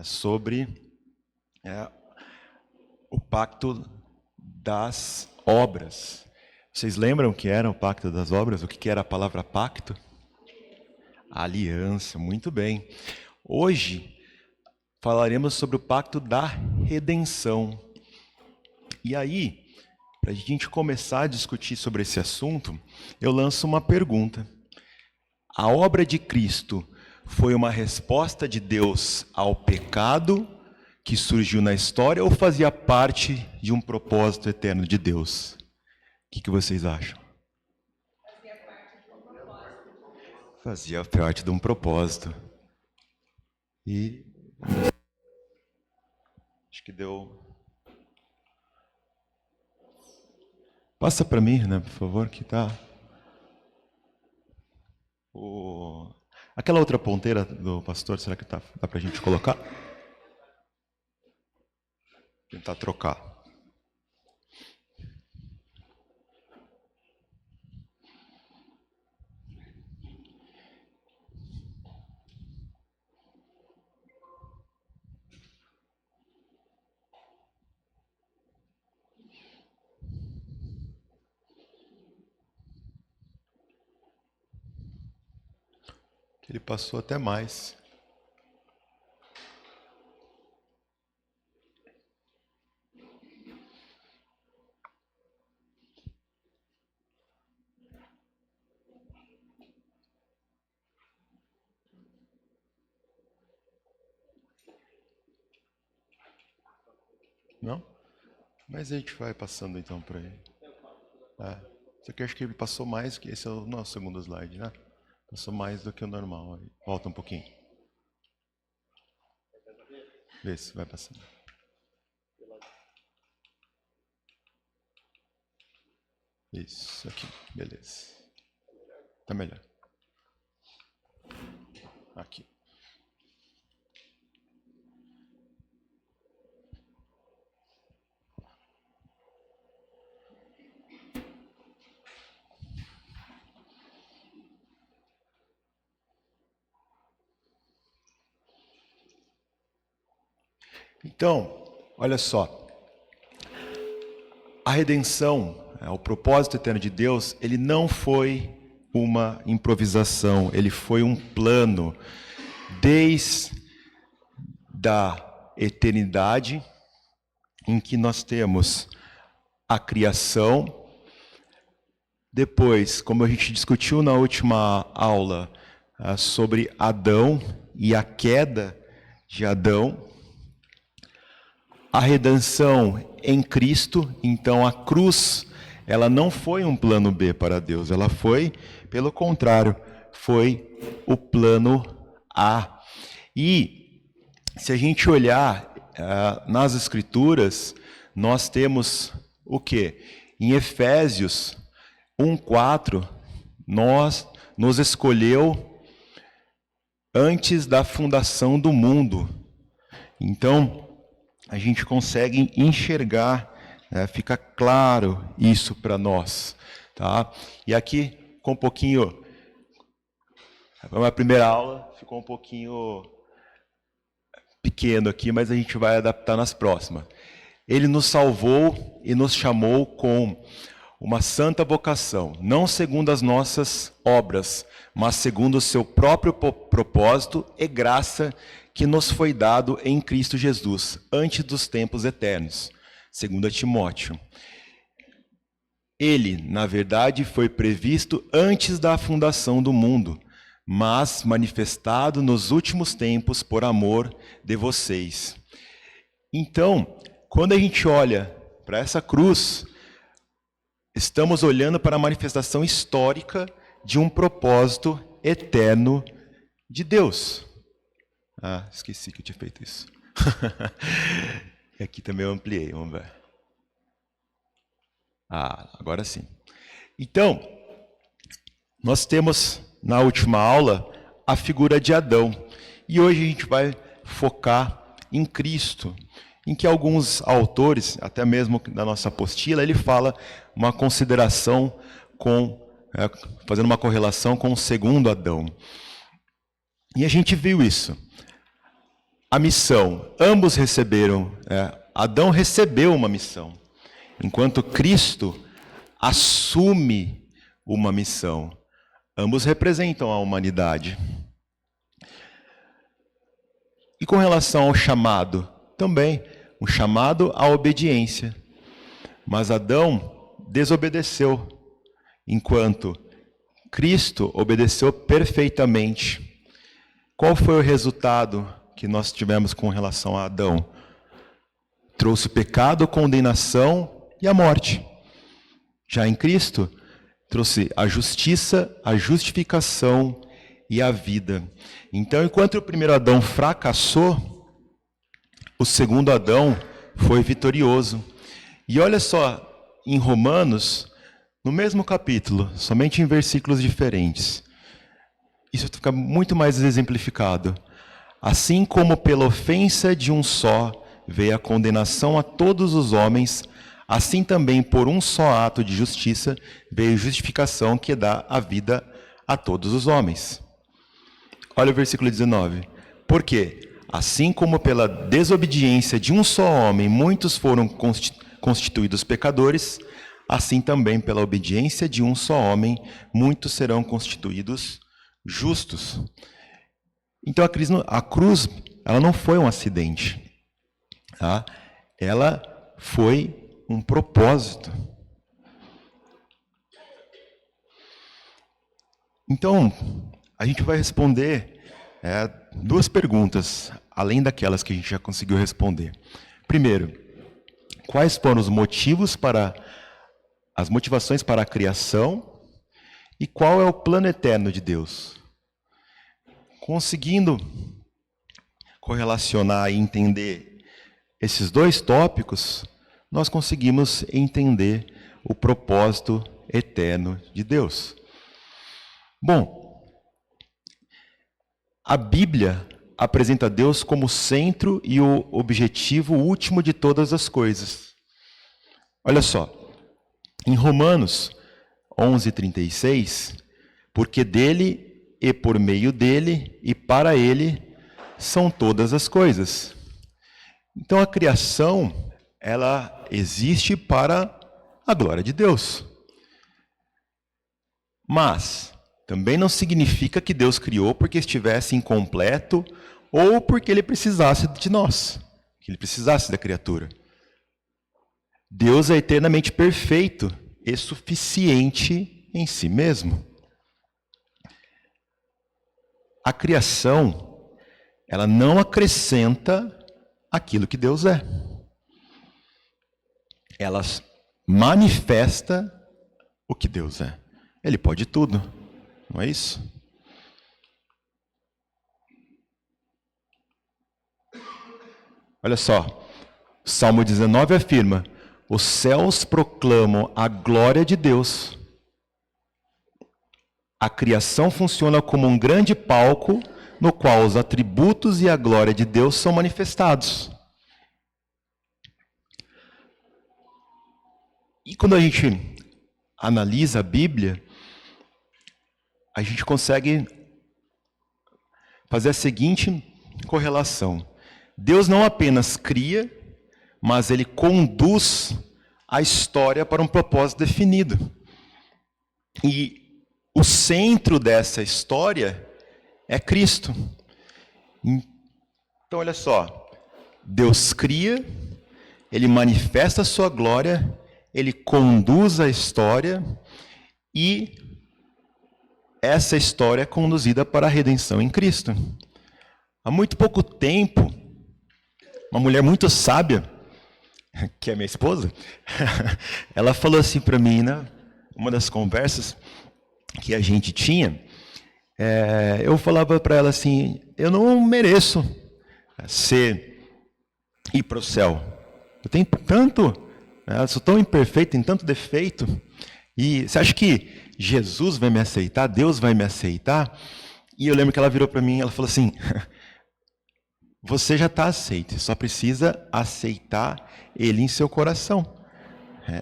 sobre o pacto das obras. Vocês lembram o que era o pacto das obras? O que era a palavra pacto? Aliança, muito bem. Hoje falaremos sobre o pacto da redenção. E aí, para a gente começar a discutir sobre esse assunto, eu lanço uma pergunta. A obra de Cristo foi uma resposta de Deus ao pecado que surgiu na história ou fazia parte de um propósito eterno de Deus? O que vocês acham? Fazia parte de um propósito. E acho que deu. Passa para mim, né, por favor, que tá. Aquela outra ponteira do pastor, será que dá para a gente colocar? Tentar trocar. Ele passou até mais. Não? Mas a gente vai passando então por aí. Só que eu acho que ele passou mais, que esse é o nosso segundo slide, né? Passou mais do que o normal. Volta um pouquinho. Vê se vai passando. Isso aqui, beleza. Tá melhor. Aqui. Então, olha só. A redenção, o propósito eterno de Deus, ele não foi uma improvisação, ele foi um plano desde a eternidade, em que nós temos a criação. Depois, como a gente discutiu na última aula, sobre Adão e a queda de Adão, a redenção em Cristo. Então a cruz, ela não foi um plano B para Deus, ela foi, pelo contrário, foi o plano A. E se a gente olhar nas Escrituras, nós temos o quê? Em Efésios 1:4, nos escolheu antes da fundação do mundo. Então, a gente consegue enxergar, né, fica claro isso para nós, tá? E aqui, com um pouquinho, a primeira aula ficou um pouquinho pequeno aqui, mas a gente vai adaptar nas próximas. Ele nos salvou e nos chamou com uma santa vocação, não segundo as nossas obras, mas segundo o seu próprio propósito e graça que nos foi dado em Cristo Jesus, antes dos tempos eternos. 2 Timóteo. Ele, na verdade, foi previsto antes da fundação do mundo, mas manifestado nos últimos tempos por amor de vocês. Então, quando a gente olha para essa cruz, estamos olhando para a manifestação histórica de um propósito eterno de Deus. Esqueci que eu tinha feito isso. E aqui também eu ampliei, vamos ver. Agora sim. Então, nós temos na última aula a figura de Adão. E hoje a gente vai focar em Cristo, em que alguns autores, até mesmo da nossa apostila, ele fala uma consideração fazendo uma correlação com o segundo Adão. E a gente viu isso. A missão, ambos receberam, Adão recebeu uma missão, enquanto Cristo assume uma missão. Ambos representam a humanidade. E com relação ao chamado, também, um chamado à obediência. Mas Adão desobedeceu, enquanto Cristo obedeceu perfeitamente. Qual foi o resultado que nós tivemos com relação a Adão? Trouxe pecado, condenação e a morte. Já em Cristo, trouxe a justiça, a justificação e a vida. Então, enquanto o primeiro Adão fracassou, o segundo Adão foi vitorioso. E olha só, em Romanos, no mesmo capítulo, somente em versículos diferentes, isso fica muito mais exemplificado. Assim como pela ofensa de um só veio a condenação a todos os homens, assim também por um só ato de justiça veio a justificação que dá a vida a todos os homens. Olha o versículo 19. Porque, assim como pela desobediência de um só homem muitos foram constituídos pecadores, assim também pela obediência de um só homem muitos serão constituídos justos. Então a cruz, ela não foi um acidente, tá? Ela foi um propósito. Então, a gente vai responder duas perguntas, além daquelas que a gente já conseguiu responder. Primeiro, quais foram os motivos as motivações para a criação e qual é o plano eterno de Deus? Conseguindo correlacionar e entender esses dois tópicos, nós conseguimos entender o propósito eterno de Deus. Bom, a Bíblia apresenta Deus como centro e o objetivo último de todas as coisas. Olha só, em Romanos 11:36, porque dele e por meio dele e para ele são todas as coisas. Então a criação, ela existe para a glória de Deus. Mas também não significa que Deus criou porque estivesse incompleto ou porque ele precisasse de nós, que ele precisasse da criatura. Deus é eternamente perfeito e suficiente em si mesmo. A criação, ela não acrescenta aquilo que Deus é. Ela manifesta o que Deus é. Ele pode tudo, não é isso? Olha só, Salmo 19 afirma: os céus proclamam a glória de Deus. A criação funciona como um grande palco no qual os atributos e a glória de Deus são manifestados. E quando a gente analisa a Bíblia, a gente consegue fazer a seguinte correlação. Deus não apenas cria, mas ele conduz a história para um propósito definido. E o centro dessa história é Cristo. Então, olha só. Deus cria, ele manifesta a sua glória, ele conduz a história e essa história é conduzida para a redenção em Cristo. Há muito pouco tempo, uma mulher muito sábia, que é minha esposa, ela falou assim para mim, né, uma das conversas que a gente tinha, eu falava para ela assim, eu não mereço ir para o céu. Eu tenho tanto, eu sou tão imperfeito, tenho tanto defeito, e você acha que Jesus vai me aceitar, Deus vai me aceitar? E eu lembro que ela virou para mim e ela falou assim, você já está aceito, só precisa aceitar Ele em seu coração.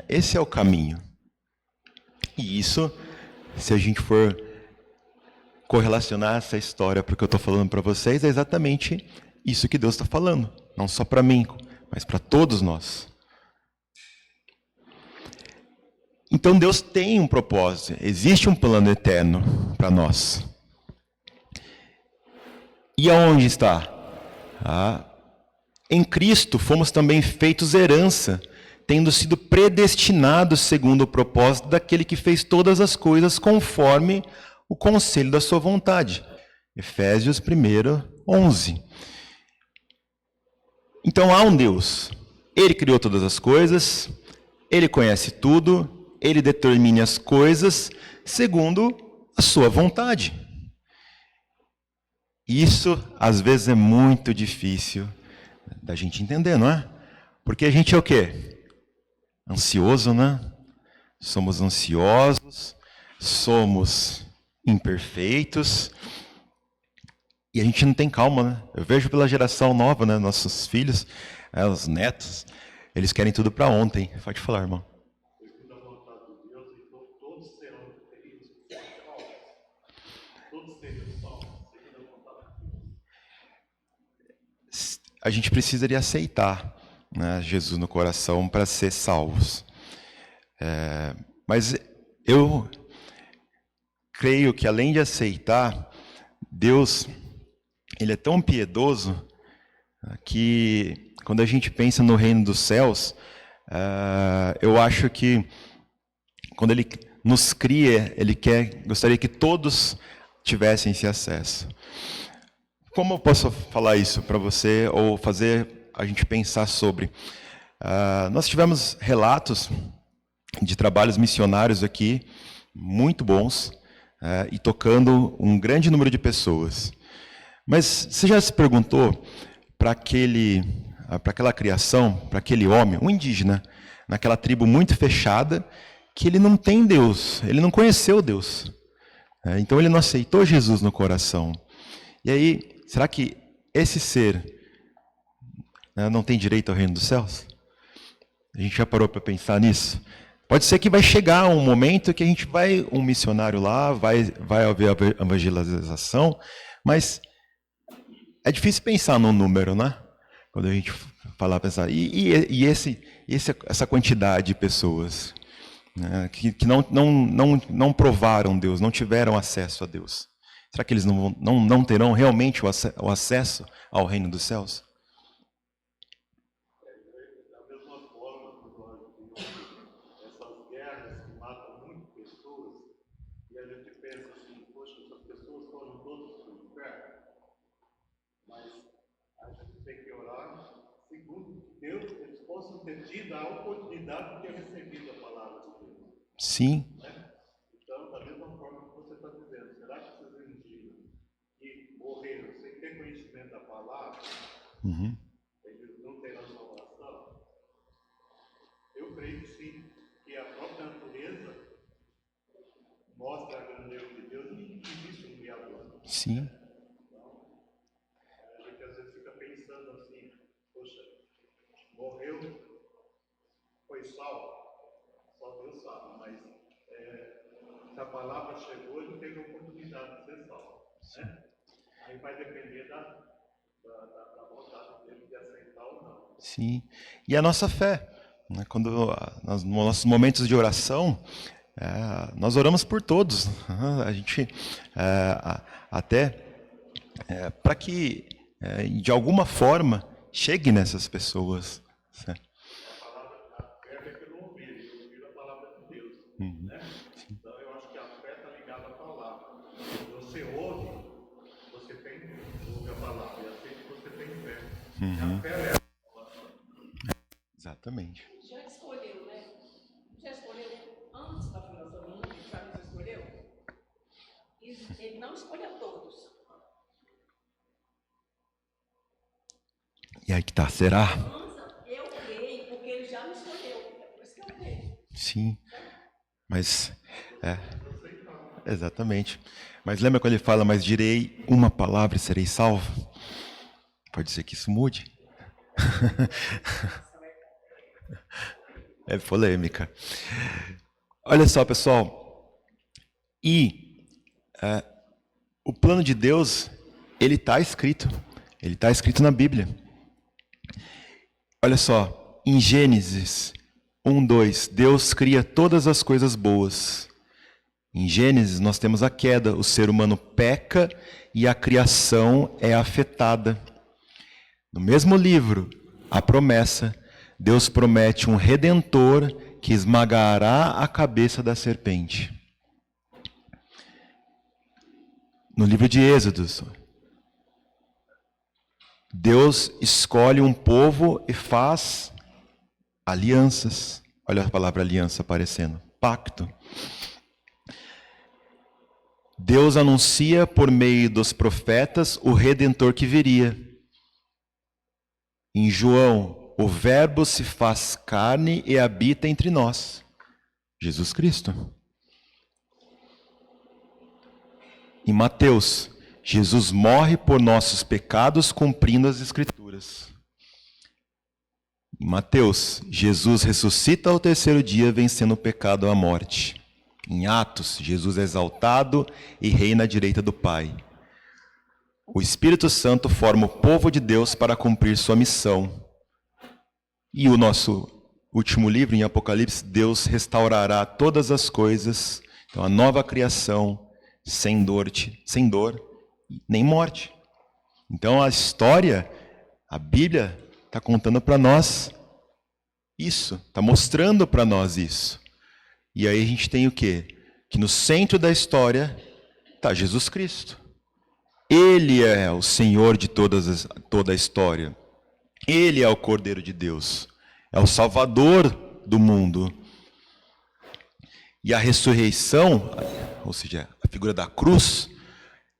Esse é o caminho. E isso, se a gente for correlacionar essa história para o que eu estou falando para vocês, é exatamente isso que Deus está falando. Não só para mim, mas para todos nós. Então Deus tem um propósito. Existe um plano eterno para nós. E aonde está? Em Cristo fomos também feitos herança, tendo sido predestinados segundo o propósito daquele que fez todas as coisas conforme o conselho da sua vontade. Efésios 1:11. Então há um Deus. Ele criou todas as coisas, Ele conhece tudo, Ele determina as coisas segundo a sua vontade. Isso, às vezes, é muito difícil da gente entender, não é? Porque a gente é o quê? Ansioso, né? Somos ansiosos, somos imperfeitos, e a gente não tem calma, né? Eu vejo pela geração nova, né? Nossos filhos, os netos, eles querem tudo para ontem. Pode falar, irmão. A gente precisaria aceitar, né, Jesus no coração para ser salvos. Mas eu creio que, além de aceitar, Deus, Ele é tão piedoso que, quando a gente pensa no reino dos céus, eu acho que, quando Ele nos cria, Ele gostaria que todos tivessem esse acesso. Como eu posso falar isso para você, ou fazer a gente pensar sobre? Nós tivemos relatos de trabalhos missionários aqui, muito bons, e tocando um grande número de pessoas. Mas você já se perguntou para aquela criação, para aquele homem, um indígena, naquela tribo muito fechada, que ele não tem Deus, ele não conheceu Deus. Então ele não aceitou Jesus no coração. E aí, será que esse ser não tem direito ao reino dos céus? A gente já parou para pensar nisso? Pode ser que vai chegar um momento que a gente vai, um missionário lá, vai haver evangelização, mas é difícil pensar num número, né? Quando a gente falar, pensar. Essa quantidade de pessoas, né, que não provaram Deus, não tiveram acesso a Deus. Será que eles não terão realmente o acesso ao reino dos céus? Da mesma forma que nós vimos essas guerras que matam muitas pessoas, e a gente pensa assim, poxa, essas pessoas foram todas para o inferno, mas a gente tem que orar segundo Deus, eles possam ter tido a oportunidade de ter recebido a palavra de Deus. Sim. Então, da mesma forma que você está dizendo, será que esses indígenas que morreram sem ter conhecimento da palavra, eles não terão salvação? Eu creio que sim, que a própria natureza mostra a grandeza de Deus e que existe um Criador. Sim. Então, a gente às vezes fica pensando assim, poxa, morreu, foi salvo, só Deus sabe, mas se a palavra chegou, ele teve a oportunidade de ser salvo. Né? Aí vai depender da vontade dele de aceitar ou não. Sim. E a nossa fé. Quando, nos nossos momentos de oração, nós oramos por todos. A gente até para que, de alguma forma, chegue nessas pessoas. Certo? A fé é que eu não ouvi, eu ouvi a palavra de Deus. Né? Então eu acho que a fé está ligada à palavra. Você ouve, você ouve a palavra, e assim você tem fé. E a fé é Exatamente. Já escolheu, né? Já escolheu antes da fundação do mundo, já nos escolheu? Ele não escolhe a todos. E aí que tá, será? Eu creio, porque ele já me escolheu. É por isso que eu creio. Sim. Mas, exatamente. Mas lembra quando ele fala, mas direi uma palavra e serei salvo? Pode ser que isso mude. É polêmica. Olha só, pessoal. E o plano de Deus, ele está escrito. Ele está escrito na Bíblia. Olha só, em Gênesis 1:2, Deus cria todas as coisas boas. Em Gênesis nós temos a queda, o ser humano peca e a criação é afetada. No mesmo livro, a promessa, Deus promete um redentor que esmagará a cabeça da serpente. No livro de Êxodos, Deus escolhe um povo e faz alianças. Olha a palavra aliança aparecendo. Pacto. Deus anuncia por meio dos profetas o Redentor que viria. Em João, o Verbo se faz carne e habita entre nós. Jesus Cristo. Em Mateus, Jesus morre por nossos pecados cumprindo as Escrituras. Em Mateus, Jesus ressuscita ao terceiro dia vencendo o pecado e a morte. Em Atos, Jesus é exaltado e reina à direita do Pai. O Espírito Santo forma o povo de Deus para cumprir sua missão. E o nosso último livro, em Apocalipse, Deus restaurará todas as coisas, então a nova criação, sem dor nem morte. Então a história, a Bíblia, está contando para nós isso, está mostrando para nós isso. E aí a gente tem o quê? Que no centro da história está Jesus Cristo. Ele é o Senhor de toda a história. Ele é o Cordeiro de Deus. É o Salvador do mundo. E a ressurreição, ou seja, a figura da cruz,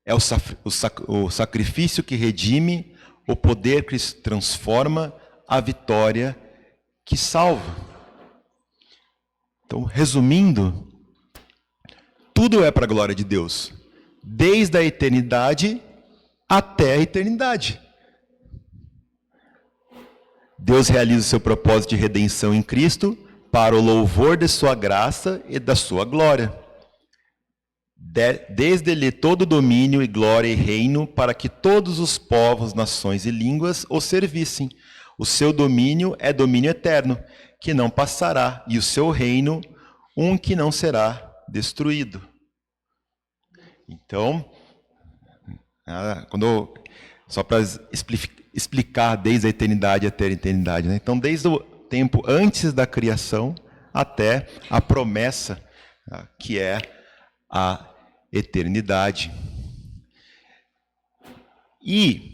é o sacrifício que redime, o poder que transforma, a vitória que salva. Então, resumindo, tudo é para a glória de Deus, desde a eternidade até a eternidade. Deus realiza o seu propósito de redenção em Cristo para o louvor de sua graça e da sua glória. Desde ele todo domínio e glória e reino para que todos os povos, nações e línguas o servissem. O seu domínio é domínio eterno, que não passará, e o seu reino, um que não será destruído. Então, só para explicar desde a eternidade até a eternidade, né? Então, desde o tempo antes da criação até a promessa, que é a eternidade. E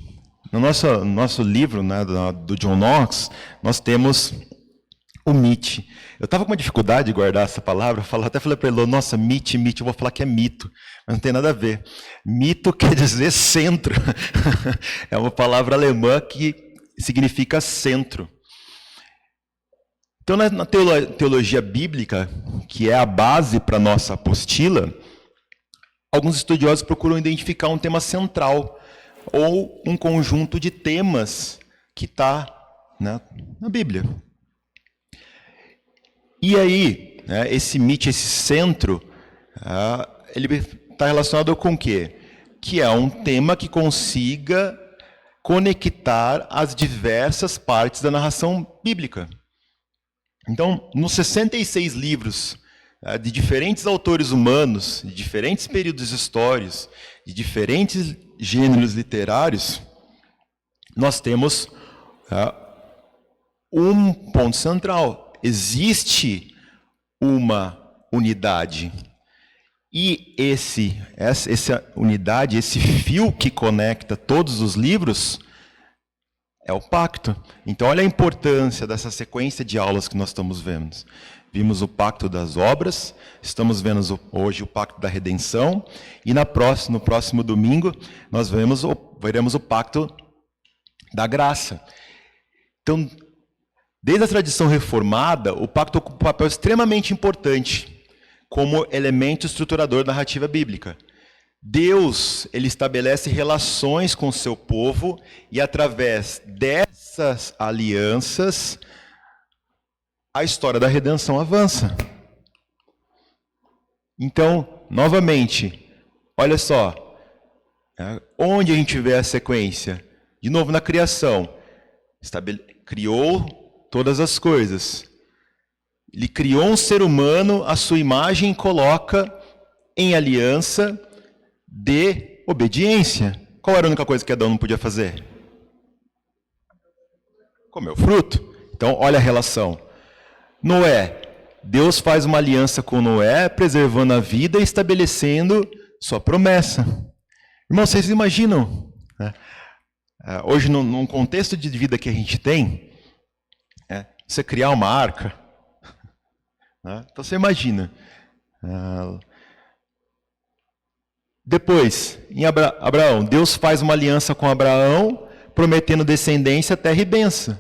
no nosso livro, né, do John Knox, nós temos o mite. Eu estava com uma dificuldade de guardar essa palavra, até falei para ele, nossa, mite, eu vou falar que é mito, mas não tem nada a ver. Mito quer dizer centro. É uma palavra alemã que significa centro. Então, na teologia bíblica, que é a base para a nossa apostila, alguns estudiosos procuram identificar um tema central, ou um conjunto de temas que está, né, na Bíblia. E aí, né, esse mito, esse centro, ele está relacionado com o quê? Que é um tema que consiga conectar as diversas partes da narração bíblica. Então, nos 66 livros de diferentes autores humanos, de diferentes períodos históricos, de diferentes gêneros literários, nós temos um ponto central. Existe uma unidade. E essa unidade, esse fio que conecta todos os livros, é o pacto. Então, olha a importância dessa sequência de aulas que nós estamos vendo. Vimos o pacto das obras, estamos vendo hoje o pacto da redenção, e no próximo domingo nós veremos o pacto da graça. Então, desde a tradição reformada, o pacto ocupa um papel extremamente importante como elemento estruturador da narrativa bíblica. Deus, ele estabelece relações com o seu povo e através dessas alianças a história da redenção avança. Então, novamente, olha só, onde a gente vê a sequência? De novo, na criação, criou todas as coisas. Ele criou um ser humano, à sua imagem, e coloca em aliança de obediência. Qual era a única coisa que Adão não podia fazer? Comer o fruto. Então, olha a relação. Noé. Deus faz uma aliança com Noé, preservando a vida e estabelecendo sua promessa. Irmãos, vocês imaginam, né? Hoje, num contexto de vida que a gente tem, você criar uma arca, né? Então você imagina. Depois, em Abraão, Deus faz uma aliança com Abraão, prometendo descendência, terra e bênção.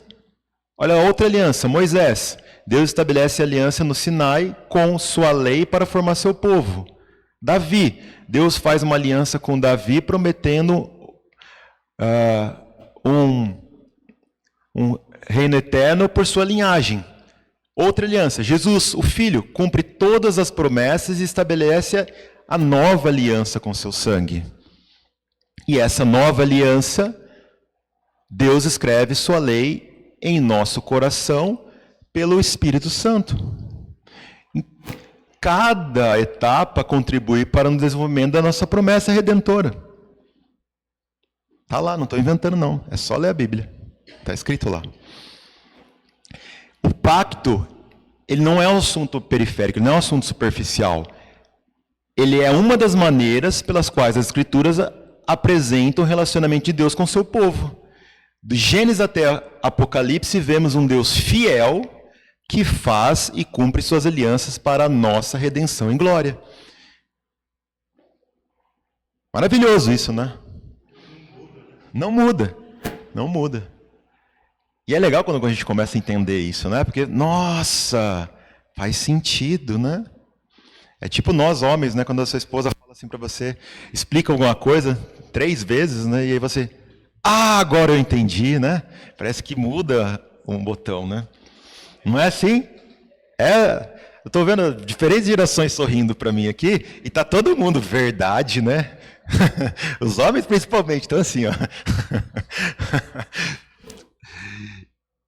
Olha a outra aliança, Moisés. Deus estabelece aliança no Sinai com sua lei para formar seu povo. Davi. Deus faz uma aliança com Davi, prometendo um reino eterno por sua linhagem. Outra aliança, Jesus, o Filho, cumpre todas as promessas e estabelece a nova aliança com seu sangue. E essa nova aliança, Deus escreve sua lei em nosso coração pelo Espírito Santo. Cada etapa contribui para o desenvolvimento da nossa promessa redentora. Está lá, não estou inventando não, é só ler a Bíblia. Está escrito lá. O pacto, ele não é um assunto periférico, ele não é um assunto superficial. Ele é uma das maneiras pelas quais as Escrituras apresentam o relacionamento de Deus com o seu povo. Do Gênesis até Apocalipse, vemos um Deus fiel que faz e cumpre suas alianças para a nossa redenção em glória. Maravilhoso isso, né? Não muda. Não muda. E é legal quando a gente começa a entender isso, né? Porque, nossa, faz sentido, né? É tipo nós homens, né? Quando a sua esposa fala assim para você, explica alguma coisa 3 vezes, né? E aí você, agora eu entendi, né? Parece que muda um botão, né? Não é assim? Eu estou vendo diferentes gerações sorrindo para mim aqui, e tá todo mundo, verdade, né? Os homens principalmente, estão assim, ó.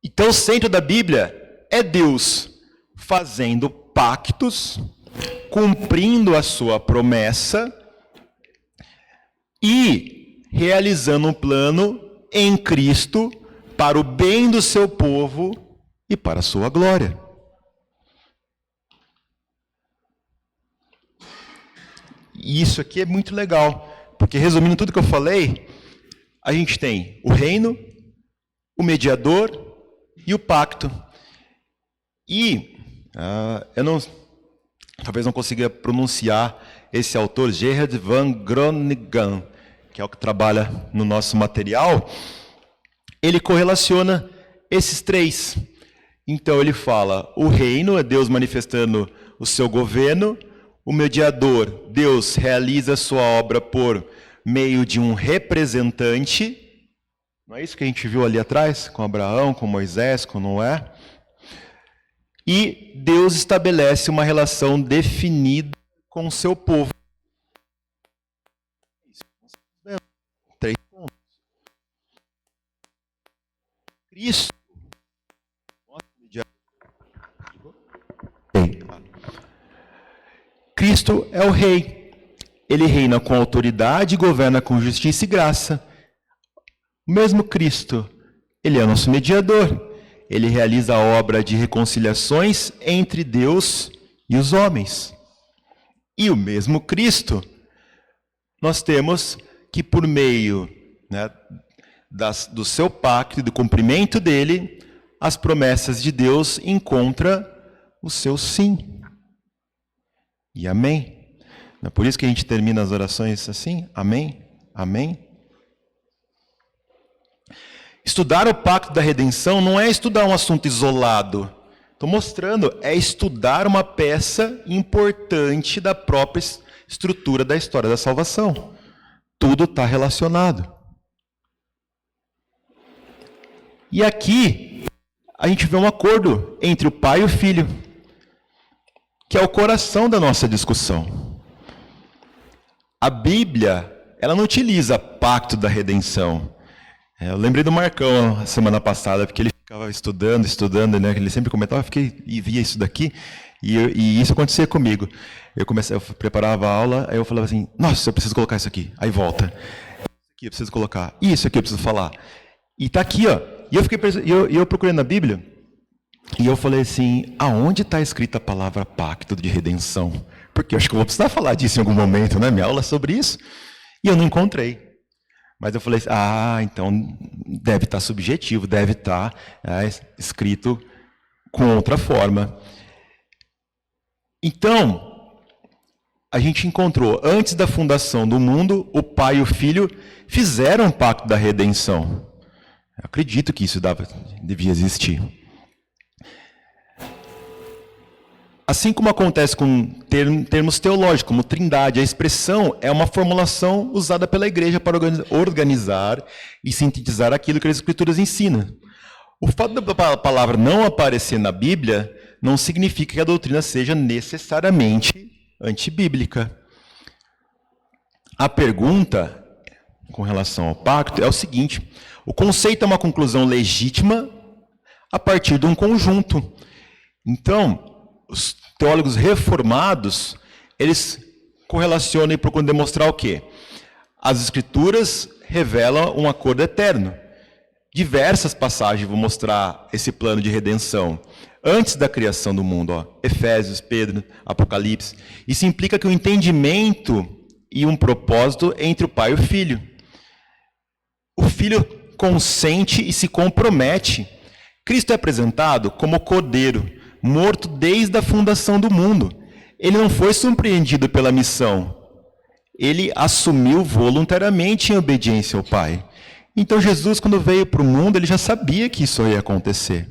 Então o centro da Bíblia é Deus fazendo pactos, cumprindo a sua promessa e realizando um plano em Cristo para o bem do seu povo e para a sua glória. E isso aqui é muito legal, porque resumindo tudo que eu falei, a gente tem o reino, o mediador e o pacto. E eu talvez não consiga pronunciar esse autor, Gerard van Groningen, que é o que trabalha no nosso material. Ele correlaciona esses 3. Então ele fala, o reino é Deus manifestando o seu governo, o mediador, Deus realiza a sua obra por meio de um representante. Não é isso que a gente viu ali atrás, com Abraão, com Moisés, com Noé? E Deus estabelece uma relação definida com o seu povo. 3 pontos. Cristo. Cristo é o rei. Ele reina com autoridade e governa com justiça e graça. O mesmo Cristo, ele é nosso mediador. Ele realiza a obra de reconciliações entre Deus e os homens. E o mesmo Cristo, nós temos que por meio, né, do seu pacto e do cumprimento dele, as promessas de Deus encontram o seu sim. E amém. Não é por isso que a gente termina as orações assim? Amém? Amém? Estudar o pacto da redenção não é estudar um assunto isolado. Estou mostrando, é estudar uma peça importante da própria estrutura da história da salvação. Tudo está relacionado. E aqui, a gente vê um acordo entre o Pai e o Filho, que é o coração da nossa discussão. A Bíblia, ela não utiliza pacto da redenção. Eu lembrei do Marcão a semana passada, porque ele ficava estudando, né? Ele sempre comentava, e via isso daqui, e isso acontecia comigo. Eu preparava a aula, aí eu falava assim, nossa, eu preciso colocar isso aqui. Aí volta. Isso aqui eu preciso colocar. Isso aqui eu preciso falar. E tá aqui, ó. E eu procurei na Bíblia, e eu falei assim, aonde está escrita a palavra pacto de redenção? Porque eu acho que eu vou precisar falar disso em algum momento, né? Minha aula é sobre isso. E eu não encontrei. Mas eu falei assim, então deve estar subjetivo, deve estar escrito com outra forma. Então, a gente encontrou, antes da fundação do mundo, o Pai e o Filho fizeram um pacto da redenção. Eu acredito que isso devia existir. Assim como acontece com termos teológicos, como trindade, a expressão é uma formulação usada pela igreja para organizar e sintetizar aquilo que as escrituras ensinam. O fato da palavra não aparecer na Bíblia não significa que a doutrina seja necessariamente antibíblica. A pergunta com relação ao pacto é o seguinte: o conceito é uma conclusão legítima a partir de um conjunto. Então, os teólogos reformados, eles correlacionam e procuram demonstrar o quê? As escrituras revelam um acordo eterno. Diversas passagens vão mostrar esse plano de redenção. Antes da criação do mundo, ó, Efésios, Pedro, Apocalipse. Isso implica que o entendimento e um propósito entre o pai e o filho. O filho consente e se compromete. Cristo é apresentado como cordeiro, morto desde a fundação do mundo. Ele não foi surpreendido pela missão. Ele assumiu voluntariamente em obediência ao Pai. Então Jesus, quando veio para o mundo, ele já sabia que isso ia acontecer.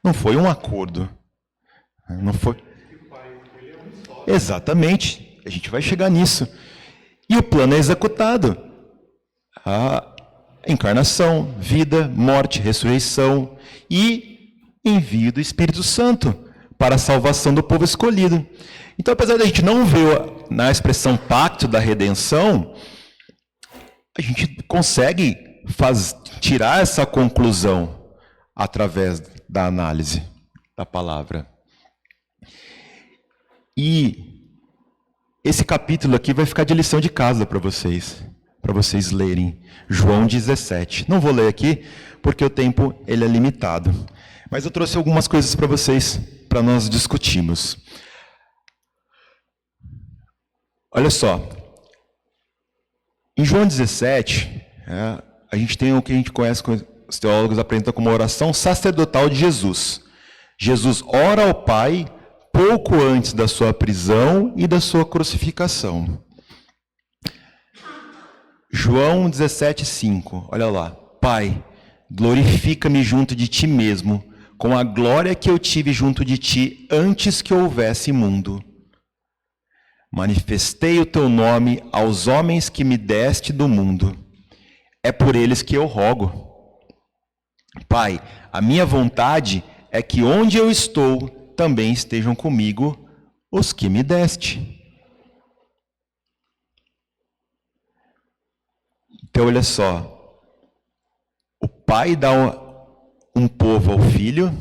Não foi um acordo. Não foi. Exatamente. A gente vai chegar nisso. E o plano é executado. A encarnação, vida, morte, ressurreição e envio do Espírito Santo para a salvação do povo escolhido. Então, apesar de a gente não ver na expressão pacto da redenção, a gente consegue tirar essa conclusão através da análise da palavra. E esse capítulo aqui vai ficar de lição de casa para vocês lerem. João 17. Não vou ler aqui, porque o tempo ele é limitado. Mas eu trouxe algumas coisas para vocês, para nós discutirmos. Olha só. Em João 17, a gente tem o que a gente conhece, os teólogos apresentam como a oração sacerdotal de Jesus. Jesus ora ao Pai pouco antes da sua prisão e da sua crucificação. João 17:5, olha lá. Pai, glorifica-me junto de ti mesmo, com a glória que eu tive junto de ti antes que houvesse mundo. Manifestei o teu nome aos homens que me deste do mundo. É por eles que eu rogo. Pai, a minha vontade é que onde eu estou, também estejam comigo os que me deste. Então, olha só. O Pai dá um povo ao Filho,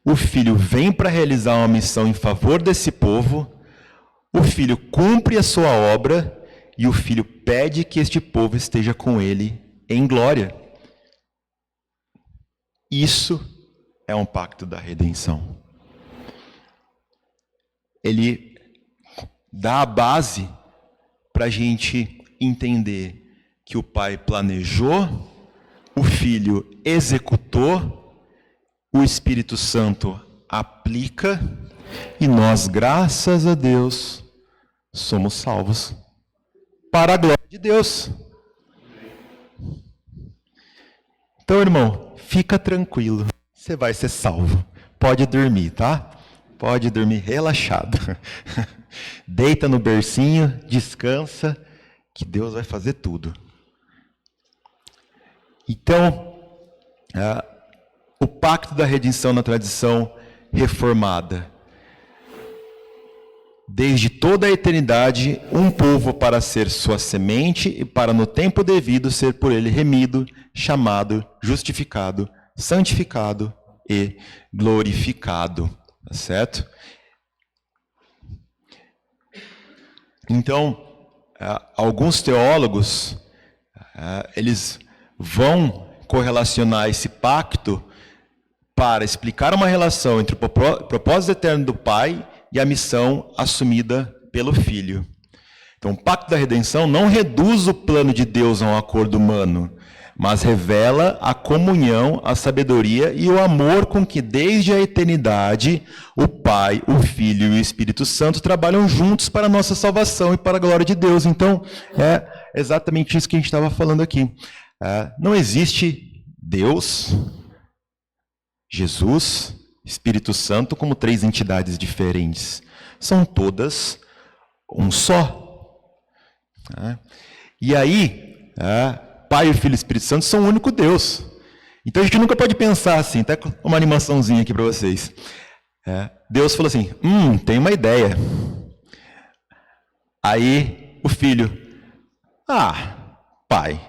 o Filho vem para realizar uma missão em favor desse povo, o Filho cumpre a sua obra e o Filho pede que este povo esteja com ele em glória. Isso é um pacto da redenção. Ele dá a base para a gente entender que o Pai planejou, o Filho executou, o Espírito Santo aplica e nós, graças a Deus, somos salvos para a glória de Deus. Então, irmão, fica tranquilo, você vai ser salvo. Pode dormir, tá? Pode dormir relaxado. Deita no bercinho, descansa, que Deus vai fazer tudo. Então, o pacto da redenção na tradição reformada desde toda a eternidade, um povo para ser sua semente e para no tempo devido ser por ele remido, chamado, justificado, santificado e glorificado. Tá certo? Então, alguns teólogos, eles vão correlacionar esse pacto para explicar uma relação entre o propósito eterno do Pai e a missão assumida pelo Filho. Então, o pacto da redenção não reduz o plano de Deus a um acordo humano, mas revela a comunhão, a sabedoria e o amor com que desde a eternidade o Pai, o Filho e o Espírito Santo trabalham juntos para a nossa salvação e para a glória de Deus. Então, é exatamente isso que a gente estava falando aqui. Não existe Deus, Jesus, Espírito Santo como três entidades diferentes. São todas um só. E aí, Pai, o Filho e o Espírito Santo são o único Deus. Então a gente nunca pode pensar assim, até uma animaçãozinha aqui para vocês. Deus falou assim, tem uma ideia. Aí o filho, pai,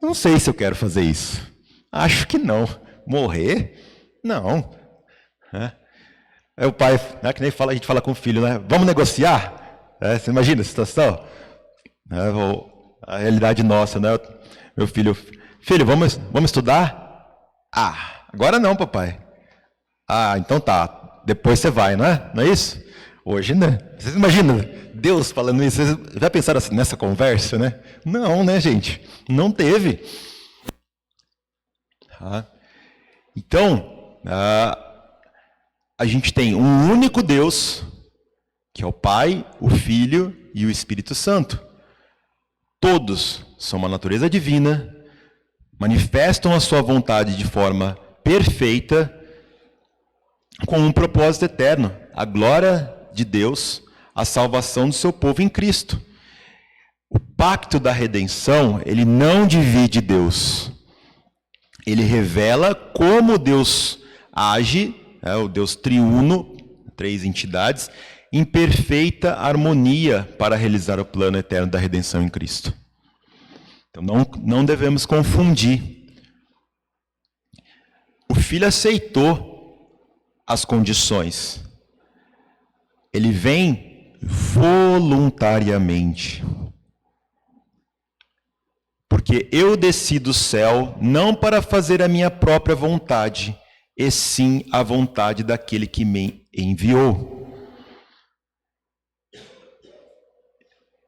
não sei se eu quero fazer isso. Acho que não. Morrer? Não. Aí o pai, que nem a gente fala com o filho, né? Vamos negociar? Você imagina a situação? A realidade nossa, né? Meu filho, vamos estudar? Agora não, papai. Então tá, depois você vai, não é? Não é isso? Hoje, né? Vocês imaginam Deus falando isso? Vocês já pensaram assim, nessa conversa, né? Não, né, gente? Não teve. Então, a gente tem um único Deus, que é o Pai, o Filho e o Espírito Santo. Todos são uma natureza divina, manifestam a sua vontade de forma perfeita, com um propósito eterno, a glória de Deus, a salvação do seu povo em Cristo. O pacto da redenção, ele não divide Deus. Ele revela como Deus age, o Deus triuno, três entidades, em perfeita harmonia para realizar o plano eterno da redenção em Cristo. Então não devemos confundir. O Filho aceitou as condições. Ele vem voluntariamente. Porque eu desci do céu não para fazer a minha própria vontade, e sim a vontade daquele que me enviou.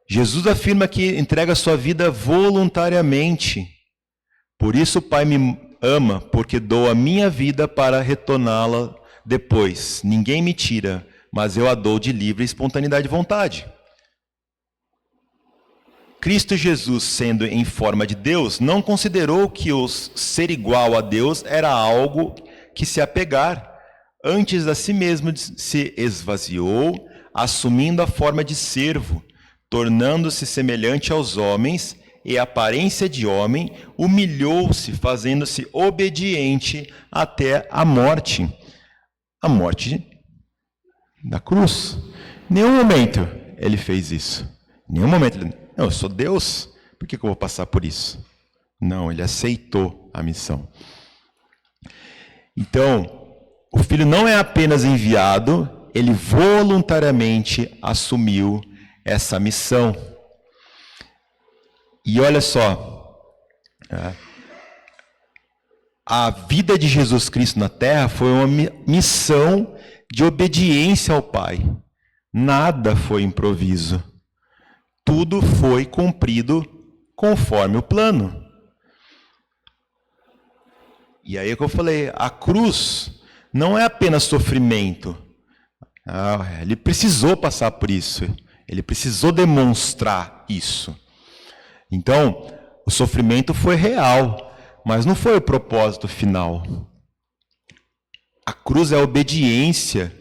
Jesus afirma que entrega sua vida voluntariamente. Por isso o Pai me ama, porque dou a minha vida para retorná-la depois. Ninguém me tira, mas eu a dou de livre espontaneidade de vontade. Cristo Jesus, sendo em forma de Deus, não considerou que o ser igual a Deus era algo que se apegar. Antes a si mesmo se esvaziou, assumindo a forma de servo, tornando-se semelhante aos homens, e a aparência de homem, humilhou-se, fazendo-se obediente até a morte da cruz. Em nenhum momento ele fez isso. Em nenhum momento ele, não, eu sou Deus, por que eu vou passar por isso? Não, ele aceitou a missão. Então, o Filho não é apenas enviado, ele voluntariamente assumiu essa missão. E olha só, a vida de Jesus Cristo na Terra foi uma missão de obediência ao Pai. Nada foi improviso. Tudo foi cumprido conforme o plano. E aí é que eu falei, a cruz não é apenas sofrimento. Ele precisou passar por isso. Ele precisou demonstrar isso. Então, o sofrimento foi real, mas não foi o propósito final. A cruz é a obediência.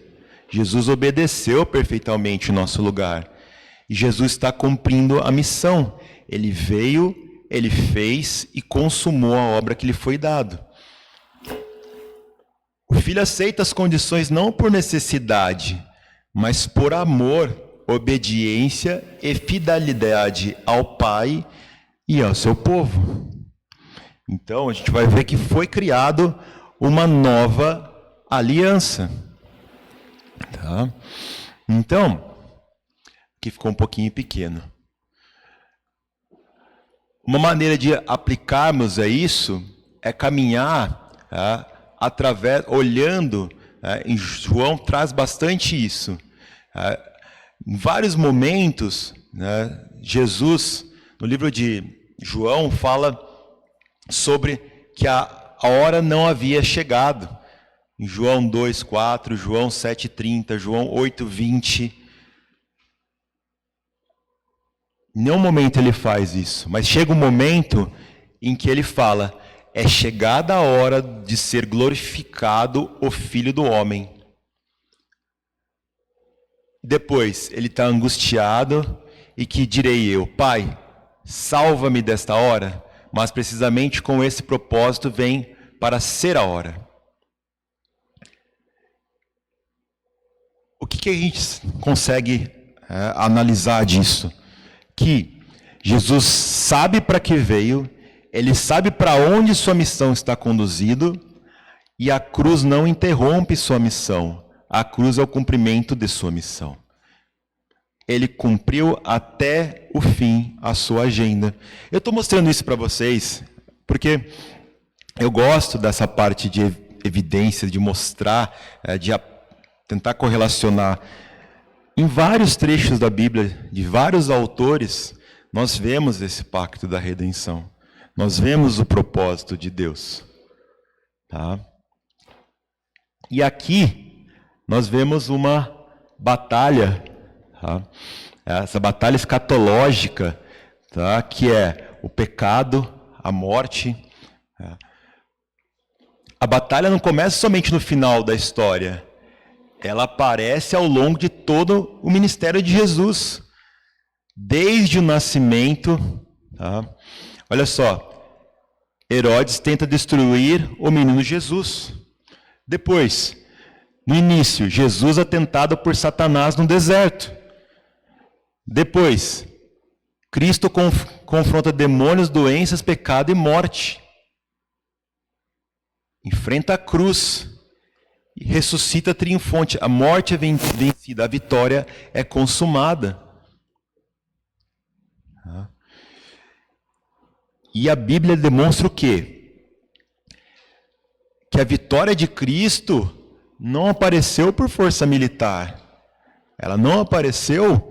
Jesus obedeceu perfeitamente o nosso lugar. E Jesus está cumprindo a missão. Ele veio, ele fez e consumou a obra que lhe foi dada. O Filho aceita as condições não por necessidade, mas por amor obediência e fidelidade ao Pai e ao seu povo. Então, a gente vai ver que foi criado uma nova aliança. Tá? Então, aqui ficou um pouquinho pequeno. Uma maneira de aplicarmos a isso é caminhar olhando, em João traz bastante isso. Em vários momentos, Jesus, no livro de João, fala sobre que a hora não havia chegado. Em João 2:4, João 7:30, João 8:20. Em nenhum momento ele faz isso, mas chega um momento em que ele fala: é chegada a hora de ser glorificado o Filho do Homem. Depois, ele está angustiado e que direi eu: Pai, salva-me desta hora, mas precisamente com esse propósito vem para ser a hora. O que a gente consegue analisar disso? Que Jesus sabe para que veio, ele sabe para onde sua missão está conduzido, e a cruz não interrompe sua missão. A cruz é o cumprimento de sua missão. Ele cumpriu até o fim a sua agenda. Eu estou mostrando isso para vocês porque eu gosto dessa parte de evidência, de mostrar, de tentar correlacionar. Em vários trechos da Bíblia, de vários autores, nós vemos esse pacto da redenção. Nós vemos o propósito de Deus. Tá? E aqui, nós vemos uma batalha, tá? Essa batalha escatológica, tá? Que é o pecado, a morte. Tá? A batalha não começa somente no final da história. Ela aparece ao longo de todo o ministério de Jesus. Desde o nascimento, tá? Olha só, Herodes tenta destruir o menino Jesus. Depois, no início, Jesus é tentado por Satanás no deserto. Depois, Cristo confronta demônios, doenças, pecado e morte. Enfrenta a cruz e ressuscita triunfante. A morte é vencida, a vitória é consumada. E a Bíblia demonstra o quê? Que a vitória de Cristo não apareceu por força militar. Ela não apareceu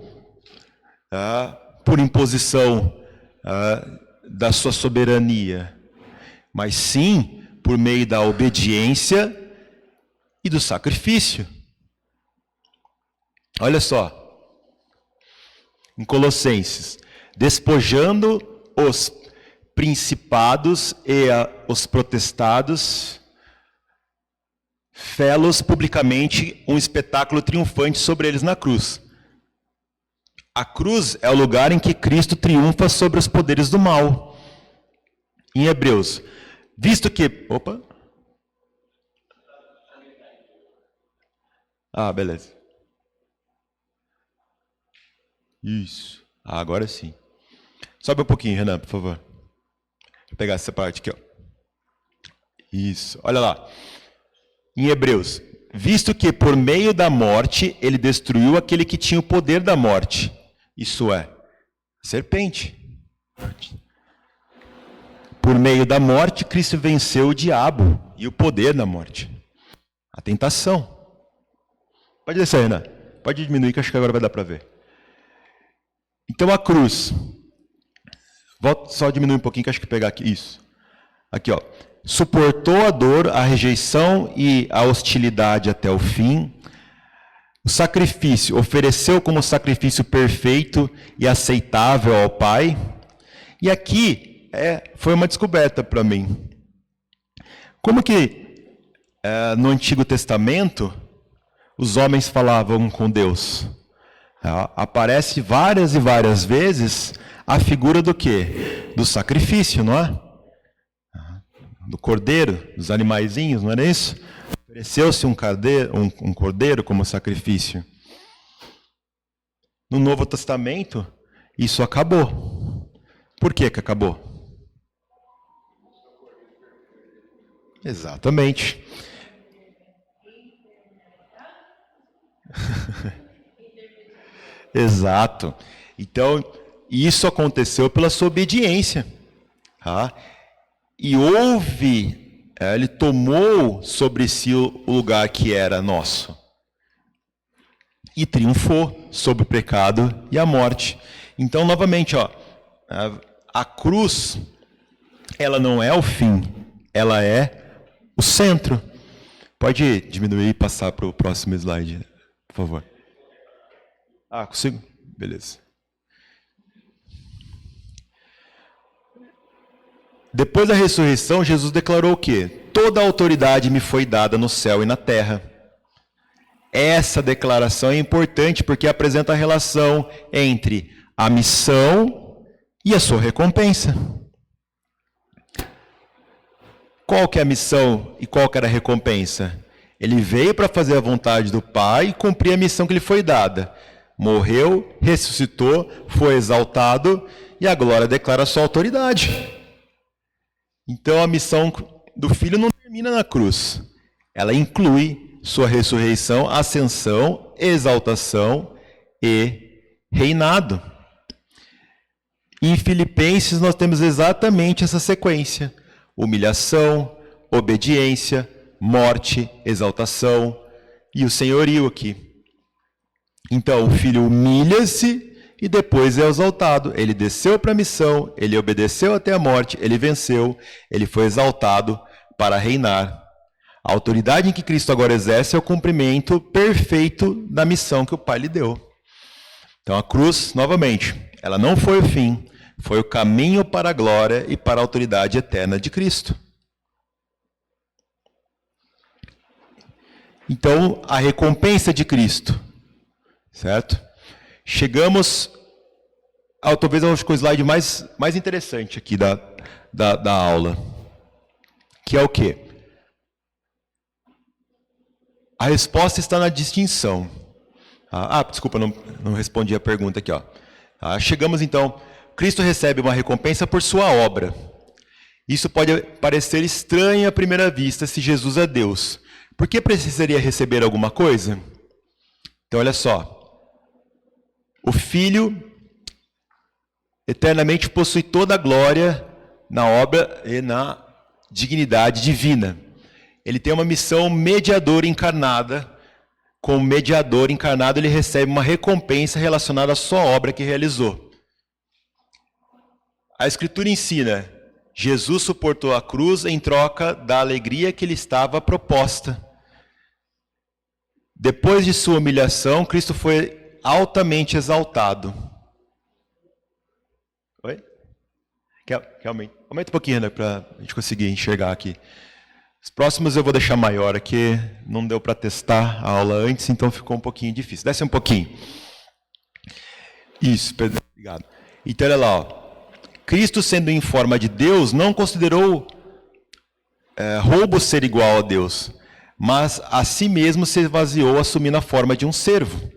por imposição da sua soberania, mas sim por meio da obediência e do sacrifício. Olha só, em Colossenses: despojando os principados e os potestados, fê-los publicamente um espetáculo triunfante sobre eles na cruz. A cruz é o lugar em que Cristo triunfa sobre os poderes do mal. Em Hebreus, visto que... Opa! Beleza. Isso. Agora sim. Sobe um pouquinho, Renan, por favor. Vou pegar essa parte aqui, ó. Isso. Olha lá. Em Hebreus, visto que por meio da morte ele destruiu aquele que tinha o poder da morte, isso é, a serpente. Por meio da morte, Cristo venceu o diabo e o poder da morte. A tentação. Pode descer, Renan. Pode diminuir, que acho que agora vai dar para ver. Então a cruz. Volta, só diminuir um pouquinho, que acho que pegar aqui. Isso. Aqui, ó. Suportou a dor, a rejeição e a hostilidade até o fim. O sacrifício, ofereceu como sacrifício perfeito e aceitável ao Pai. E aqui foi uma descoberta para mim. Como que no Antigo Testamento os homens falavam com Deus? Aparece várias e várias vezes a figura do quê? Do sacrifício, não é? Do cordeiro, dos animaizinhos, não era isso? Ofereceu-se um cordeiro como sacrifício. no Novo Testamento, isso acabou. Por que acabou? Exatamente. Exato. Então, isso aconteceu pela sua obediência. Tá? E ele tomou sobre si o lugar que era nosso. E triunfou sobre o pecado e a morte. Então, novamente, a cruz, ela não é o fim, ela é o centro. Pode diminuir e passar para o próximo slide, por favor. Consigo? Beleza. Depois da ressurreição, Jesus declarou o quê? Toda a autoridade me foi dada no céu e na terra. Essa declaração é importante porque apresenta a relação entre a missão e a sua recompensa. Qual que é a missão e qual que era a recompensa? Ele veio para fazer a vontade do Pai e cumprir a missão que lhe foi dada. Morreu, ressuscitou, foi exaltado e a glória declara a sua autoridade. Então a missão do Filho não termina na cruz. Ela inclui sua ressurreição, ascensão, exaltação e reinado. Em Filipenses nós temos exatamente essa sequência: humilhação, obediência, morte, exaltação e o senhorio aqui. Então o Filho humilha-se e depois é exaltado. Ele desceu para a missão, ele obedeceu até a morte, ele venceu, ele foi exaltado para reinar. A autoridade em que Cristo agora exerce é o cumprimento perfeito da missão que o Pai lhe deu. Então a cruz, novamente, ela não foi o fim, foi o caminho para a glória e para a autoridade eterna de Cristo. Então, a recompensa de Cristo, certo? Chegamos ao talvez ao slide mais interessante aqui da aula, que é o quê? A resposta está na distinção. Desculpa, não respondi a pergunta aqui. Chegamos então, Cristo recebe uma recompensa por sua obra. Isso pode parecer estranho à primeira vista se Jesus é Deus. Por que precisaria receber alguma coisa? Então, olha só. O Filho eternamente possui toda a glória na obra e na dignidade divina. Ele tem uma missão mediadora encarnada. Como mediador encarnado, ele recebe uma recompensa relacionada à sua obra que realizou. A Escritura ensina: Jesus suportou a cruz em troca da alegria que lhe estava proposta. Depois de sua humilhação, Cristo foi altamente exaltado. Oi? Aumenta um pouquinho, né, para a gente conseguir enxergar aqui. Os próximos eu vou deixar maior aqui, não deu para testar a aula antes, então ficou um pouquinho difícil. Desce um pouquinho. Isso, obrigado. Então, olha lá. Cristo, sendo em forma de Deus, não considerou roubo ser igual a Deus, mas a si mesmo se esvaziou, assumindo a forma de um servo.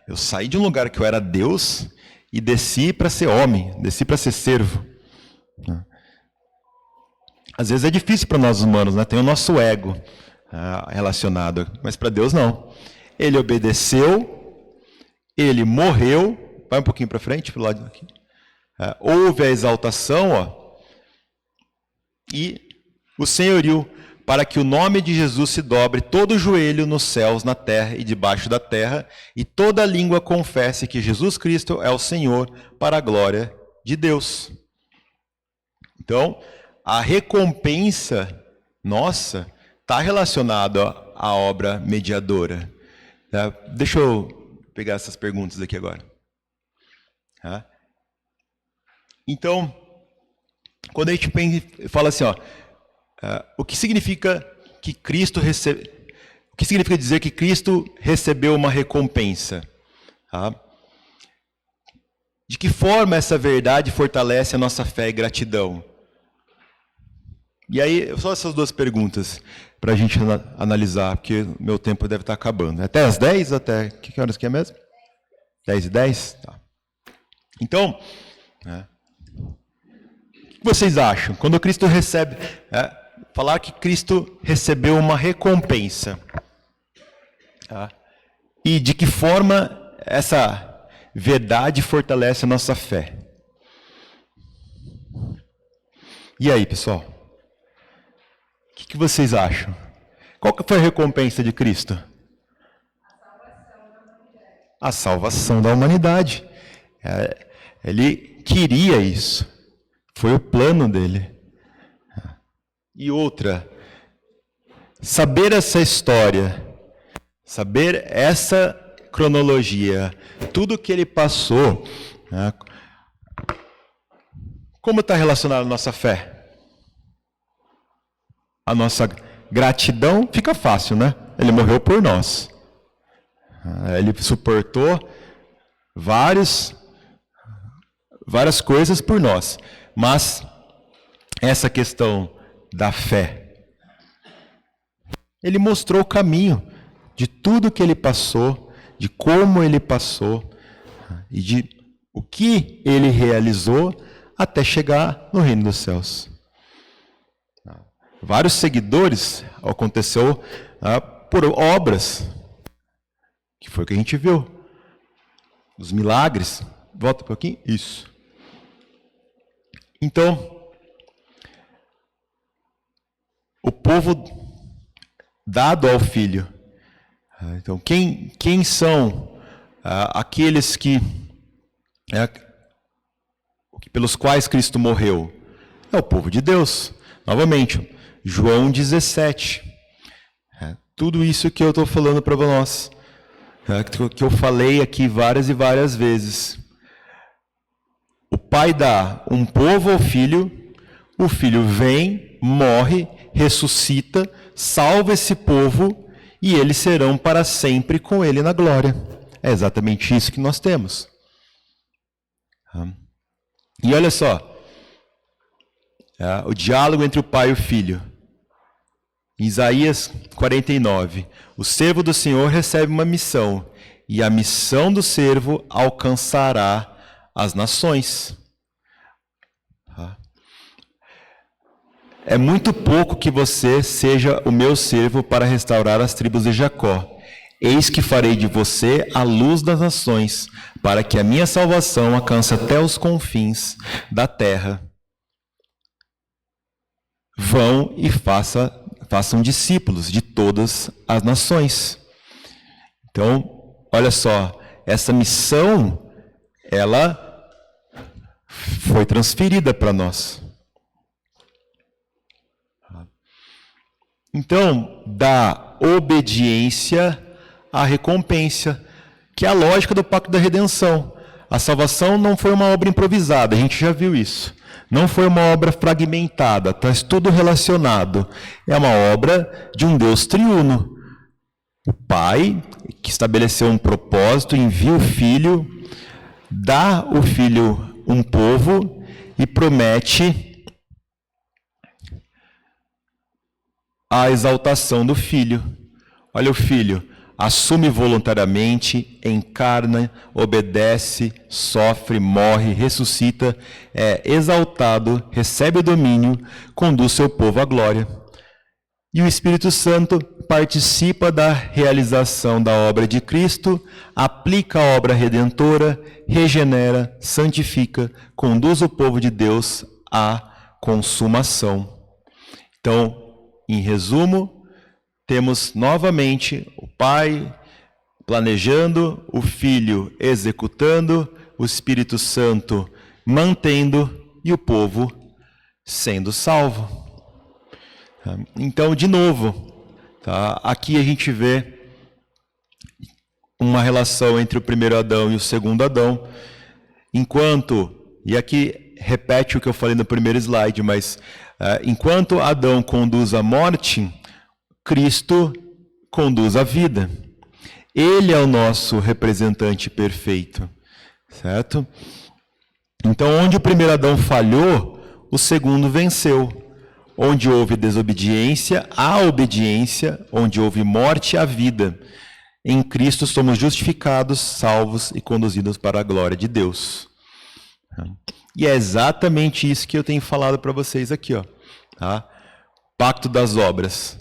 Eu saí de um lugar que eu era Deus e desci para ser homem, desci para ser servo. Às vezes é difícil para nós humanos, né? Tem o nosso ego relacionado, mas para Deus não. Ele obedeceu, ele morreu, vai um pouquinho para frente, para o lado aqui. Houve a exaltação, e o senhorio, para que o nome de Jesus se dobre todo o joelho nos céus, na terra e debaixo da terra, e toda língua confesse que Jesus Cristo é o Senhor, para a glória de Deus. Então, a recompensa nossa está relacionada à obra mediadora. Deixa eu pegar essas perguntas aqui agora. Então, quando a gente fala assim, o que significa que Cristo o que significa dizer que Cristo recebeu uma recompensa? De que forma essa verdade fortalece a nossa fé e gratidão? E aí, só essas duas perguntas. para a gente analisar, porque meu tempo deve estar acabando. Até as 10? Até que horas que é mesmo? 10h10? Tá. Então, o que vocês acham? Quando Cristo recebe... falar que Cristo recebeu uma recompensa. Tá? E de que forma essa verdade fortalece a nossa fé. E aí, pessoal? O que vocês acham? Qual que foi a recompensa de Cristo? A salvação da humanidade. Ele queria isso. Foi o plano dele. E outra, saber essa história, saber essa cronologia, tudo que ele passou, como está relacionado à nossa fé? A nossa gratidão fica fácil, né? Ele morreu por nós. Ele suportou várias coisas por nós. Mas essa questão da fé, ele mostrou o caminho de tudo que ele passou, de como ele passou e de o que ele realizou até chegar no reino dos céus. Vários seguidores aconteceu por obras, que foi o que a gente viu. Os milagres. Volta um pouquinho. Isso. Então, o povo dado ao Filho. Então, quem são aqueles pelos quais Cristo morreu? É o povo de Deus. Novamente, João 17. Tudo isso que eu estou falando para nós, que eu falei aqui várias e várias vezes. O Pai dá um povo ao Filho, o Filho vem, morre, ressuscita, salva esse povo e eles serão para sempre com ele na glória. É exatamente isso que nós temos. E olha só, o diálogo entre o Pai e o Filho. Em Isaías 49, o servo do Senhor recebe uma missão, e a missão do servo alcançará as nações. É muito pouco que você seja o meu servo para restaurar as tribos de Jacó. Eis que farei de você a luz das nações, para que a minha salvação alcance até os confins da terra. Vão e façam discípulos de todas as nações. Então, olha só, essa missão, ela foi transferida para nós. Então, da obediência à recompensa, que é a lógica do pacto da redenção. A salvação não foi uma obra improvisada, a gente já viu isso. Não foi uma obra fragmentada, está tudo relacionado. É uma obra de um Deus triuno. O Pai, que estabeleceu um propósito, envia o Filho, dá o Filho um povo e promete a exaltação do Filho. Olha o Filho, assume voluntariamente, encarna, obedece, sofre, morre, ressuscita, é exaltado, recebe o domínio, conduz seu povo à glória. E o Espírito Santo participa da realização da obra de Cristo, aplica a obra redentora, regenera, santifica, conduz o povo de Deus à consumação. Então, em resumo, temos novamente o Pai planejando, o Filho executando, o Espírito Santo mantendo e o povo sendo salvo. Então, de novo, aqui a gente vê uma relação entre o primeiro Adão e o segundo Adão, e aqui repete o que eu falei no primeiro slide, mas enquanto Adão conduz à morte, Cristo conduz à vida. Ele é o nosso representante perfeito, certo? Então, onde o primeiro Adão falhou, o segundo venceu. onde houve desobediência, há obediência, onde houve morte, há vida. Em Cristo somos justificados, salvos e conduzidos para a glória de Deus. E é exatamente isso que eu tenho falado para vocês aqui, ó. Tá? Pacto das obras.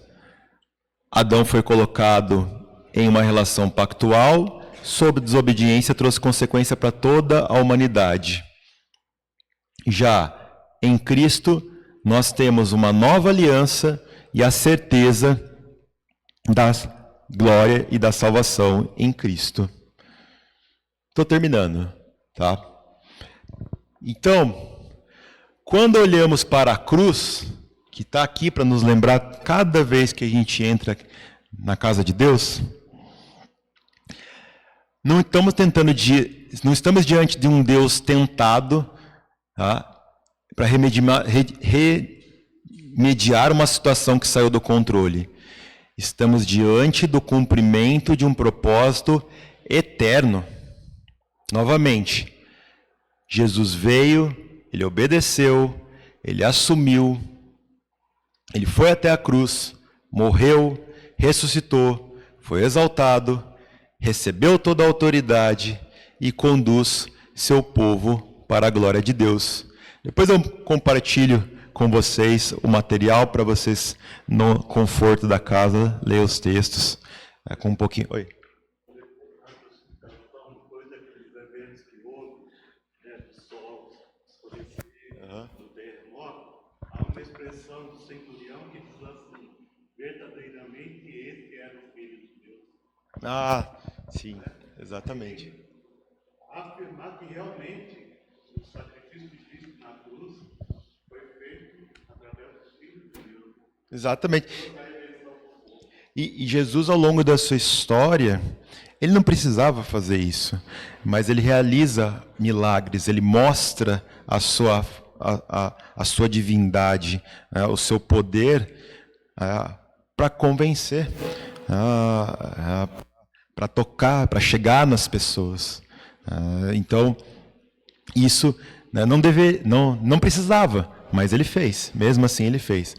Adão foi colocado em uma relação pactual, sob desobediência trouxe consequência para toda a humanidade. Já em Cristo, nós temos uma nova aliança e a certeza da glória e da salvação em Cristo. Estou terminando, tá? Então, quando olhamos para a cruz, que está aqui para nos lembrar cada vez que a gente entra na casa de Deus, não estamos diante de um Deus tentado, tá? Para remediar uma situação que saiu do controle. Estamos diante do cumprimento de um propósito eterno. Novamente, Jesus veio, ele obedeceu, ele assumiu, ele foi até a cruz, morreu, ressuscitou, foi exaltado, recebeu toda a autoridade e conduz seu povo para a glória de Deus. Depois eu compartilho com vocês o material para vocês, no conforto da casa, ler os textos com um pouquinho. Oi. Depois daqueles eventos que houve, do sol escurecer, do terremoto, há uma expressão do centurião que diz assim: verdadeiramente esse era o Filho de Deus. Ah, sim, exatamente. Afirmar que realmente o sacrifício de Cristo na cruz foi feito através do Filho de Deus. Exatamente. E Jesus, ao longo da sua história, ele não precisava fazer isso, mas ele realiza milagres, ele mostra a sua divindade, o seu poder para convencer, para tocar, para chegar nas pessoas. Então, isso não precisava, mas ele fez. Mesmo assim, ele fez.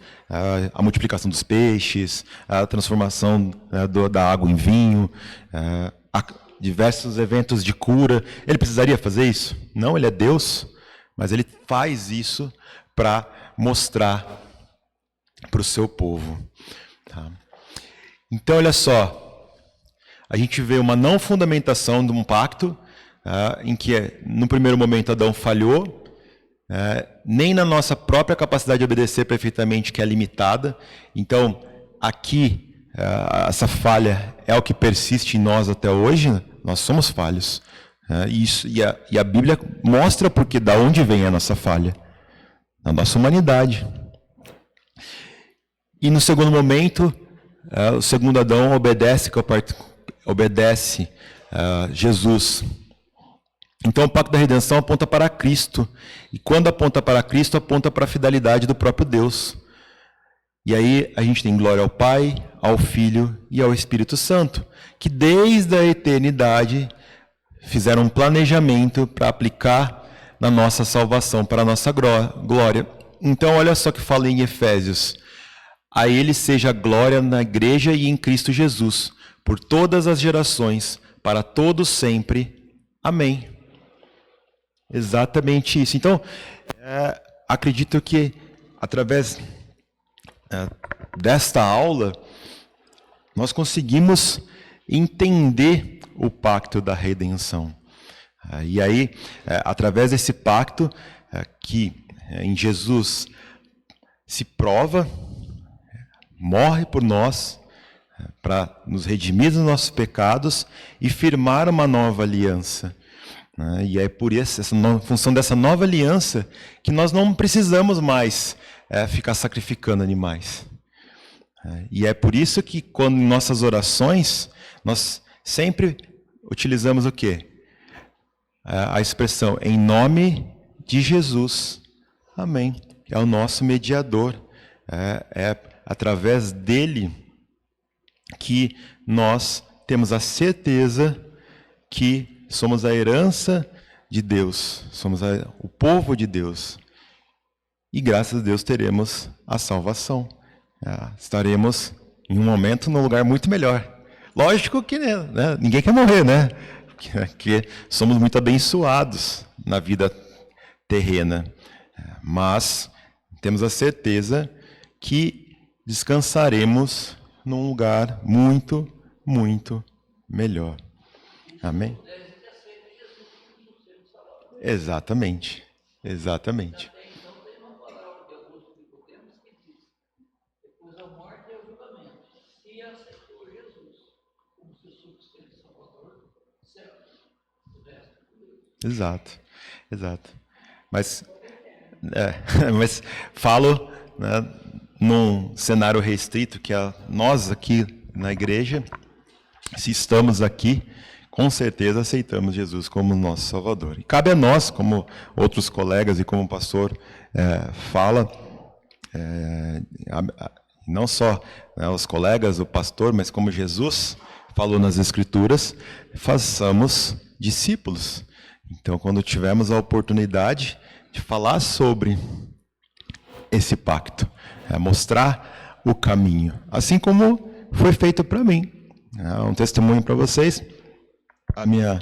A multiplicação dos peixes, a transformação da água em vinho, diversos eventos de cura. Ele precisaria fazer isso? Não, ele é Deus, mas ele faz isso para mostrar para o seu povo. Tá? Então, olha só. A gente vê uma não fundamentação de um pacto, em que, no primeiro momento, Adão falhou, nem na nossa própria capacidade de obedecer perfeitamente, que é limitada. Então, aqui, essa falha é o que persiste em nós até hoje. Nós somos falhos. E a Bíblia mostra porque da onde vem a nossa falha. Da nossa humanidade. E no segundo momento, o segundo Adão obedece Jesus. Então o pacto da redenção aponta para Cristo. E quando aponta para Cristo, aponta para a fidelidade do próprio Deus. E aí a gente tem glória ao Pai, ao Filho e ao Espírito Santo, que desde a eternidade fizeram um planejamento para aplicar na nossa salvação, para a nossa glória. Então olha só que fala em Efésios: a Ele seja a glória na igreja e em Cristo Jesus, por todas as gerações, para todos sempre. Amém. Exatamente isso. Então, acredito que, através desta aula, nós conseguimos entender o pacto da redenção. E aí, através desse pacto, que em Jesus se prova, morre por nós, para nos redimir dos nossos pecados e firmar uma nova aliança. E é por isso, função dessa nova aliança, que nós não precisamos mais ficar sacrificando animais. E é por isso que, quando em nossas orações, nós sempre utilizamos o quê? A expressão, em nome de Jesus. Amém. É o nosso mediador. É através dele que nós temos a certeza que somos a herança de Deus, somos o povo de Deus. e graças a Deus teremos a salvação. Estaremos em um momento num lugar muito melhor. Lógico que né, ninguém quer morrer, né? Porque somos muito abençoados na vida terrena. Mas temos a certeza que descansaremos num lugar muito, muito melhor. Amém? Exatamente. Exatamente. Exato, exato. Mas, mas falo, né, num cenário restrito que nós aqui na igreja, se estamos aqui, com certeza aceitamos Jesus como nosso Salvador. E cabe a nós, como outros colegas e como o pastor fala, não só, né, os colegas, o pastor, mas como Jesus falou nas Escrituras, façamos discípulos. Então, quando tivermos a oportunidade de falar sobre esse pacto, mostrar o caminho, assim como foi feito para mim. Um testemunho para vocês. A minha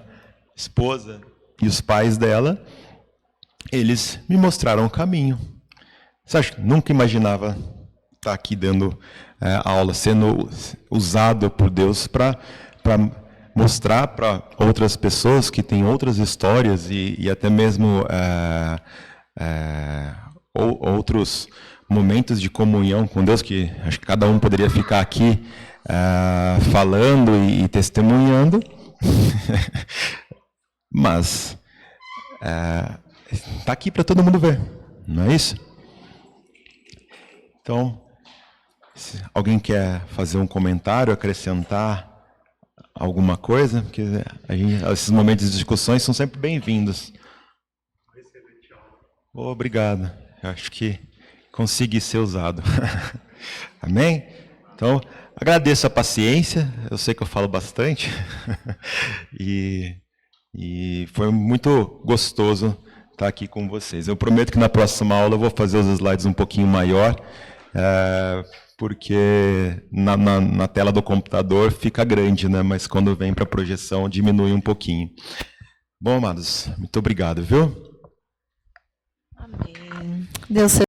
esposa e os pais dela, eles me mostraram o caminho. Você acha que nunca imaginava estar aqui dando aula, sendo usado por Deus para mostrar para outras pessoas que têm outras histórias e até mesmo outros momentos de comunhão com Deus, que acho que cada um poderia ficar aqui falando e testemunhando, mas está aqui para todo mundo ver, não é isso? Então, se alguém quer fazer um comentário, acrescentar alguma coisa, porque esses momentos de discussões são sempre bem-vindos. Obrigado. Eu acho que consegui ser usado. Amém? Então, agradeço a paciência. Eu sei que eu falo bastante. E foi muito gostoso estar aqui com vocês. Eu prometo que na próxima aula eu vou fazer os slides um pouquinho maior, porque na tela do computador fica grande, né? Mas quando vem para a projeção diminui um pouquinho. Bom, amados, muito obrigado, viu? Amém. Deus